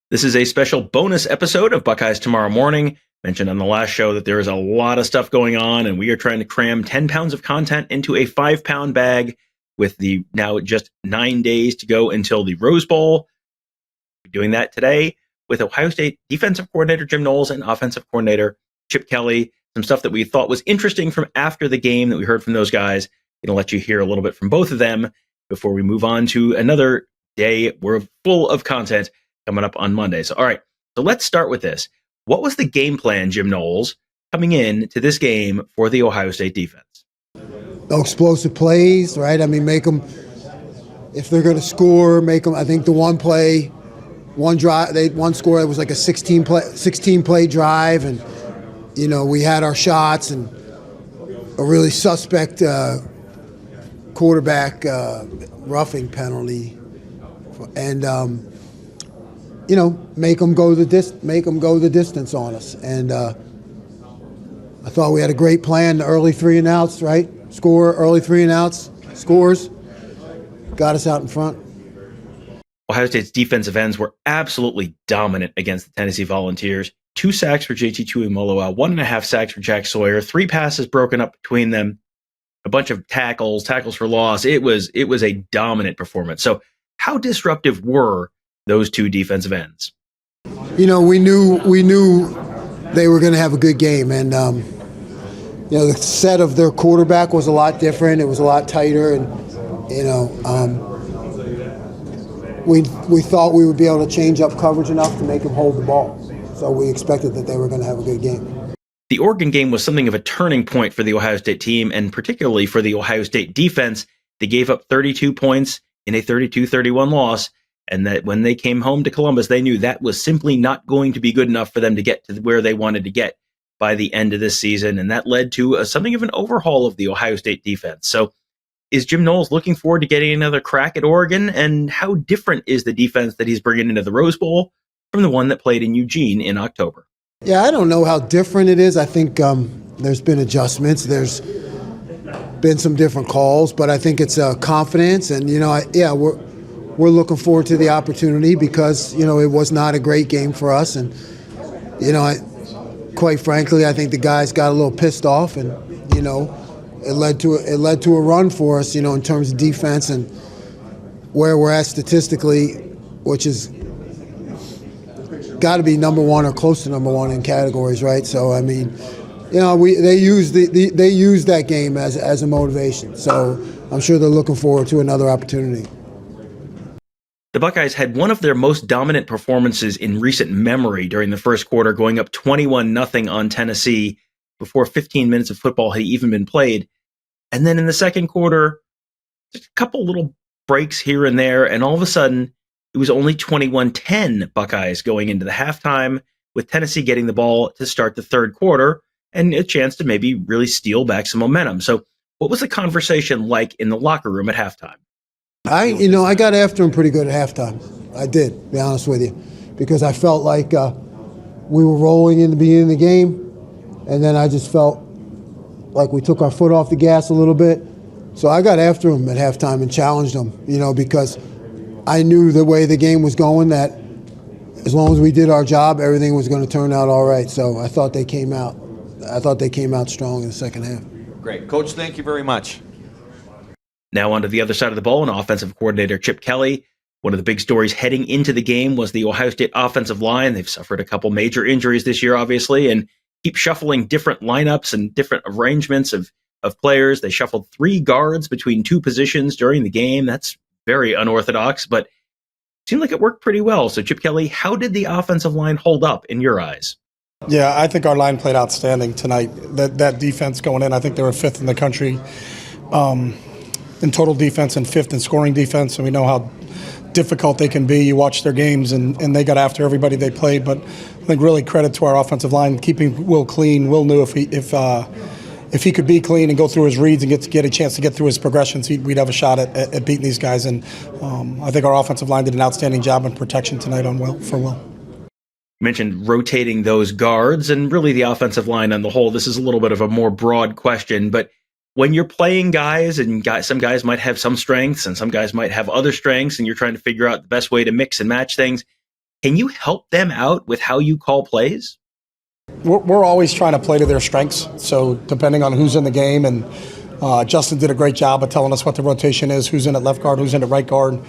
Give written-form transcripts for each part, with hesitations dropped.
This is a special bonus episode of Buckeyes Tomorrow Morning. Mentioned on the last show that there is a lot of stuff going on, and we are trying to cram 10 pounds of content into a 5-pound bag with the now just 9 days to go until the Rose Bowl. We're doing that today with Ohio State defensive coordinator Jim Knowles and offensive coordinator Chip Kelly. Some stuff that we thought was interesting from after the game that we heard from those guys. Going to let you hear a little bit from both of them before we move on to another day. We're full of content coming up on Monday. So, all right. So let's start with this. What was the game plan, Jim Knowles, coming in to this game for the Ohio State defense? No explosive plays, right? I mean, make them, if they're going to score, make them, I think the one play, one drive, one score, it was like a 16 play drive. And, you know, we had our shots and a really suspect quarterback roughing penalty. And, you know, make them go the distance on us. And I thought we had a great plan. The early 3 and outs, right? Early 3 and outs, scores, got us out in front. Ohio State's defensive ends were absolutely dominant against the Tennessee Volunteers. 2 sacks for JT Tuimoloau, 1.5 sacks for Jack Sawyer, 3 passes broken up between them, a bunch of tackles for loss. It was a dominant performance. So how disruptive were those 2 defensive ends? You know, we knew they were going to have a good game, and you know, the set of their quarterback was a lot different. It was a lot tighter, and you know, we thought we would be able to change up coverage enough to make them hold the ball. So we expected that they were going to have a good game. The Oregon game was something of a turning point for the Ohio State team, and particularly for the Ohio State defense. They gave up 32 points in a 32-31 loss. And that when they came home to Columbus, they knew that was simply not going to be good enough for them to get to where they wanted to get by the end of this season. And that led to something of an overhaul of the Ohio State defense. So is Jim Knowles looking forward to getting another crack at Oregon? And how different is the defense that he's bringing into the Rose Bowl from the one that played in Eugene in October? Yeah, I don't know how different it is. I think there's been adjustments. There's been some different calls, but I think it's confidence. And, you know, we're looking forward to the opportunity because, you know, it was not a great game for us. And, you know, quite frankly, I think the guys got a little pissed off and, you know, it led to a run for us, you know, in terms of defense and where we're at statistically, which is got to be number 1 or close to number 1 in categories, right? So, I mean, you know, they used that game as a motivation. So I'm sure they're looking forward to another opportunity. The Buckeyes had one of their most dominant performances in recent memory during the first quarter, going up 21-0 on Tennessee before 15 minutes of football had even been played. And then in the second quarter, just a couple little breaks here and there, and all of a sudden, it was only 21-10 Buckeyes going into the halftime, with Tennessee getting the ball to start the third quarter and a chance to maybe really steal back some momentum. So what was the conversation like in the locker room at halftime? I got after him pretty good at halftime. I did, to be honest with you, because I felt like we were rolling in the beginning of the game, and then I just felt like we took our foot off the gas a little bit. So I got after him at halftime and challenged him, you know, because I knew the way the game was going that as long as we did our job, everything was going to turn out all right. So I thought they came out strong in the second half. Great. Coach, thank you very much. Now onto the other side of the ball, and offensive coordinator Chip Kelly. One of the big stories heading into the game was the Ohio State offensive line. They've suffered a couple major injuries this year, obviously, and keep shuffling different lineups and different arrangements of players. They shuffled 3 guards between 2 positions during the game. That's very unorthodox, but it seemed like it worked pretty well. So Chip Kelly, how did the offensive line hold up in your eyes? Yeah, I think our line played outstanding tonight. That defense going in, I think they were 5th in the country in total defense and 5th in scoring defense, and we know how difficult they can be. You watch their games, and they got after everybody they played. But I think really credit to our offensive line keeping Will clean. Will knew if he could be clean and go through his reads and get a chance to get through his progressions, we'd have a shot at beating these guys. And I think our offensive line did an outstanding job in protection tonight for Will. You mentioned rotating those guards and really the offensive line on the whole. This is a little bit of a more broad question, but when you're playing guys, and some guys might have some strengths and some guys might have other strengths, and you're trying to figure out the best way to mix and match things, Can you help them out with how you call plays? We're always trying to play to their strengths. So depending on who's in the game, and Justin did a great job of telling us what the rotation is, who's in at left guard, who's in at right guard.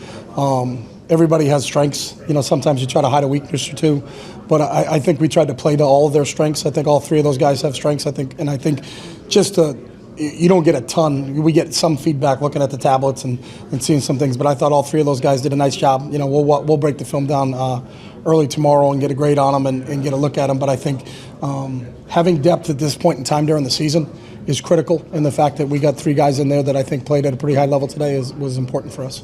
Everybody has strengths. Sometimes you try to hide a weakness or two, but I think we tried to play to all of their strengths. I think all three of those guys have strengths. I think just you don't get a ton. We get some feedback looking at the tablets and seeing some things, but I thought all three of those guys did a nice job. We'll break the film down early tomorrow and get a grade on them and get a look at them. But I think having depth at this point in time during the season is critical, and the fact that we got three guys in there that I think played at a pretty high level today was important for us.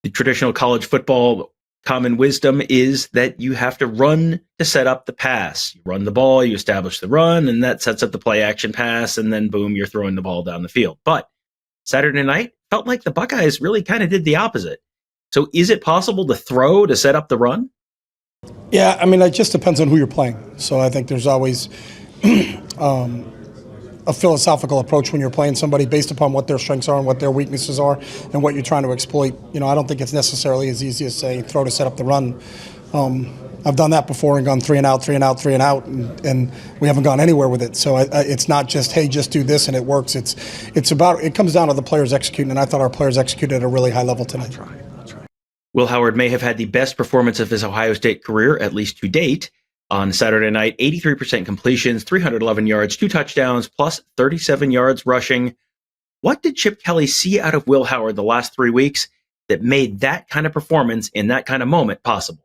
The traditional college football common wisdom is that you have to run to set up the pass. You run the ball, you establish the run, and that sets up the play action pass, and then boom, you're throwing the ball down the field. But Saturday night felt like the Buckeyes really kind of did the opposite. So is it possible to throw to set up the run? Yeah, it just depends on who you're playing. So I think there's always a philosophical approach when you're playing somebody based upon what their strengths are and what their weaknesses are and what you're trying to exploit. I don't think it's necessarily as easy as saying throw to set up the run. I've done that before and gone 3 and out, and we haven't gone anywhere with it. So it's not just, hey, just do this and it works. It comes down to the players executing, and I thought our players executed at a really high level tonight. That's right. Will Howard may have had the best performance of his Ohio State career, at least to date. On Saturday night, 83% completions, 311 yards, 2 touchdowns, plus 37 yards rushing. What did Chip Kelly see out of Will Howard the last 3 weeks that made that kind of performance in that kind of moment possible?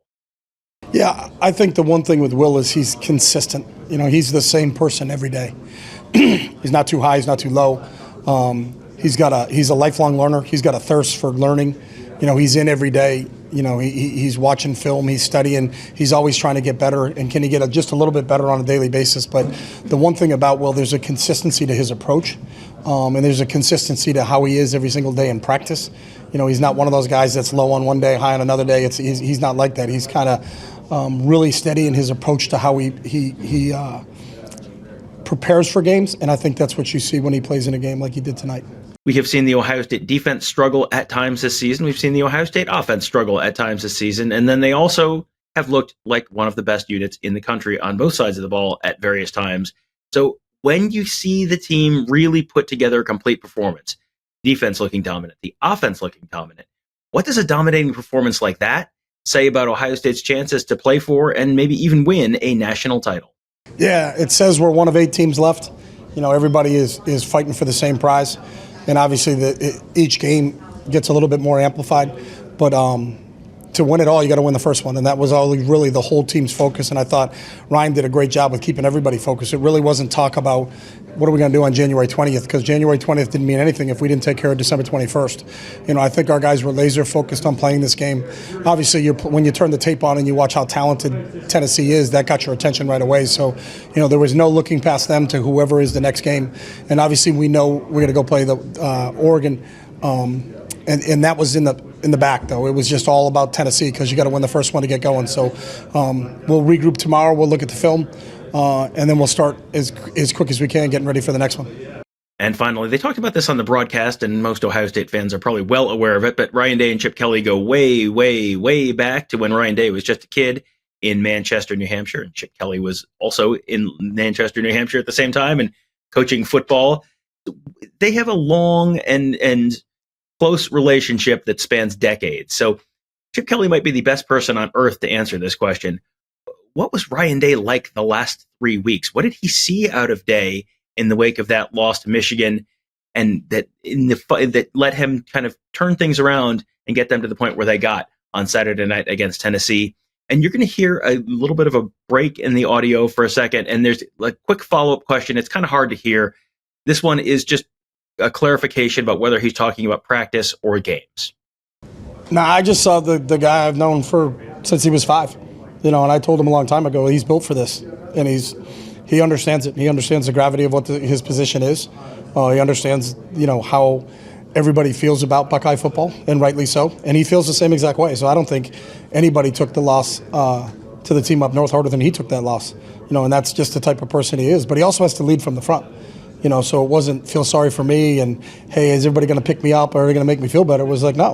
Yeah, I think the one thing with Will is he's consistent. He's the same person every day. He's not too high, he's not too low. He's a lifelong learner. He's got a thirst for learning. He's in every day. He's watching film, he's studying, he's always trying to get better, and can he get just a little bit better on a daily basis. But the one thing about Will, there's a consistency to his approach, and there's a consistency to how he is every single day in practice. He's not one of those guys that's low on one day, high on another day. He's not like that. He's kind of really steady in his approach to how he prepares for games, and I think that's what you see when he plays in a game like he did tonight. We have seen the Ohio State defense struggle at times this season. We've seen the Ohio State offense struggle at times this season. And then they also have looked like one of the best units in the country on both sides of the ball at various times. So when you see the team really put together a complete performance, defense looking dominant, the offense looking dominant, what does a dominating performance like that say about Ohio State's chances to play for and maybe even win a national title? Yeah, it says we're one of 8 teams left. Everybody is fighting for the same prize. And obviously, each game gets a little bit more amplified. But to win it all, you got to win the first one. And that was really the whole team's focus. And I thought Ryan did a great job with keeping everybody focused. It really wasn't talk about what are we going to do on January 20th, because January 20th didn't mean anything if we didn't take care of December 21st. I think our guys were laser focused on playing this game. Obviously, when you turn the tape on and you watch how talented Tennessee is, that got your attention right away. So, there was no looking past them to whoever is the next game. And obviously, we know we're going to go play the Oregon. And that was in the back, though. It was just all about Tennessee, because you got to win the first one to get going. So we'll regroup tomorrow. We'll look at the film, and then we'll start as quick as we can getting ready for the next one. And finally, they talked about this on the broadcast, and most Ohio State fans are probably well aware of it, but Ryan Day and Chip Kelly go way, way, way back to when Ryan Day was just a kid in Manchester, New Hampshire, and Chip Kelly was also in Manchester, New Hampshire at the same time and coaching football. They have a long and close relationship that spans decades. So Chip Kelly might be the best person on earth to answer this question. What was Ryan Day like the last 3 weeks? What did he see out of Day in the wake of that loss to Michigan, and that let him kind of turn things around and get them to the point where they got on Saturday night against Tennessee? And you're going to hear a little bit of a break in the audio for a second, and there's a quick follow-up question. It's kind of hard to hear. This one is just a clarification about whether he's talking about practice or games. No, I just saw the guy I've known since he was 5, and I told him a long time ago he's built for this, and he understands it. He understands the gravity of what his position is. He understands how everybody feels about Buckeye football, and rightly so. And he feels the same exact way. So I don't think anybody took the loss to the team up north harder than he took that loss. And that's just the type of person he is. But he also has to lead from the front. So it wasn't feel sorry for me and, hey, is everybody going to pick me up or are they going to make me feel better? It was like, no,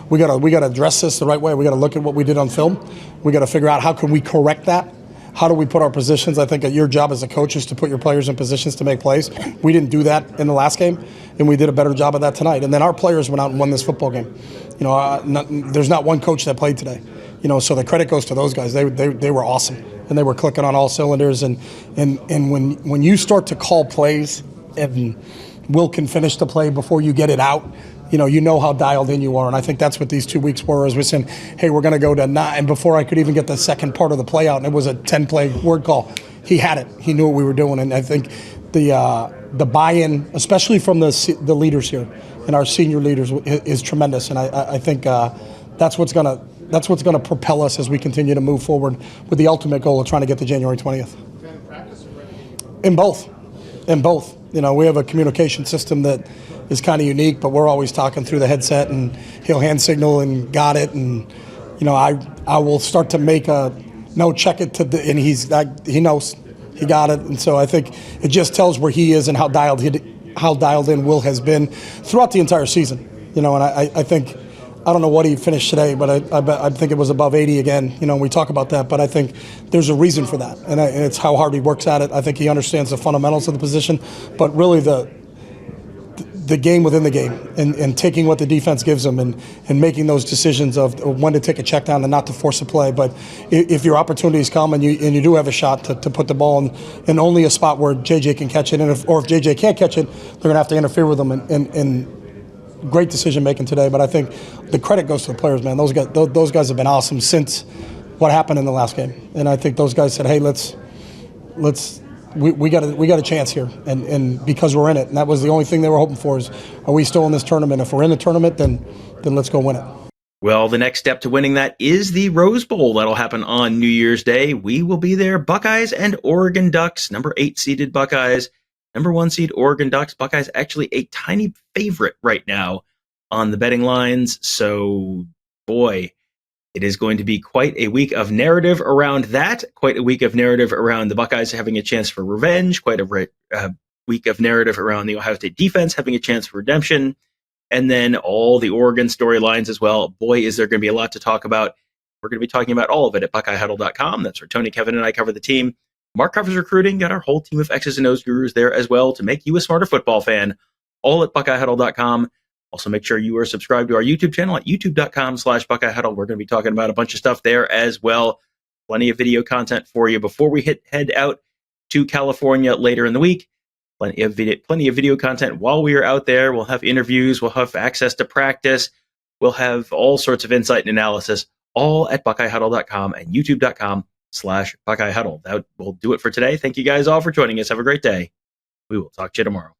we got to address this the right way. We got to look at what we did on film. We got to figure out how can we correct that. How do we put our positions? I think your job as a coach is to put your players in positions to make plays. We didn't do that in the last game, and we did a better job of that tonight. And then our players went out and won this football game. There's not one coach that played today. So the credit goes to those guys. They were awesome, and they were clicking on all cylinders. And when you start to call plays and Will can finish the play before you get it out, you know how dialed in you are. And I think that's what these 2 weeks were, as we're saying, hey, we're going to go to 9. And before I could even get the second part of the play out, and it was a 10-play word call, he had it. He knew what we were doing. And I think the buy-in, especially from the leaders here and our senior leaders, is tremendous. And I think that's what's going to propel us as we continue to move forward with the ultimate goal of trying to get to January 20th. In both. We have a communication system that is kind of unique, but we're always talking through the headset, and he'll hand signal and got it, and I will start to make check it and he knows he got it, and so I think it just tells where he is and how dialed in Will has been throughout the entire season. And I think, I don't know what he finished today, but I think it was above 80 again. We talk about that, but I think there's a reason for that, and it's how hard he works at it. I think he understands the fundamentals of the position, but really the game within the game and taking what the defense gives them and making those decisions of when to take a check down and not to force a play. But if your opportunities come and you do have a shot to put the ball in only a spot where JJ can catch it, or if JJ can't catch it, they're going to have to interfere with them. And great decision making today. But I think the credit goes to the players, man. Those guys have been awesome since what happened in the last game. And I think those guys said, hey, we got a chance here, and because we're in it, and that was the only thing they were hoping for is, are we still in this tournament? If we're in the tournament, then let's go win it. Well, the next step to winning that is the Rose Bowl. That'll happen on New Year's Day. We will be there. Buckeyes and Oregon Ducks, number 8 seeded Buckeyes, number 1 seed Oregon Ducks. Buckeyes actually a tiny favorite right now on the betting lines. So, boy, it is going to be quite a week of narrative around that, quite a week of narrative around the Buckeyes having a chance for revenge, quite a week of narrative around the Ohio State defense having a chance for redemption, and then all the Oregon storylines as well. Boy, is there going to be a lot to talk about. We're going to be talking about all of it at BuckeyeHuddle.com. That's where Tony, Kevin, and I cover the team. Mark covers recruiting, got our whole team of X's and O's gurus there as well to make you a smarter football fan, all at BuckeyeHuddle.com. Also, make sure you are subscribed to our YouTube channel at youtube.com/BuckeyeHuddle. We're going to be talking about a bunch of stuff there as well. Plenty of video content for you before we head out to California later in the week. Plenty of video content while we are out there. We'll have interviews. We'll have access to practice. We'll have all sorts of insight and analysis, all at BuckeyeHuddle.com and youtube.com/BuckeyeHuddle. That will do it for today. Thank you guys all for joining us. Have a great day. We will talk to you tomorrow.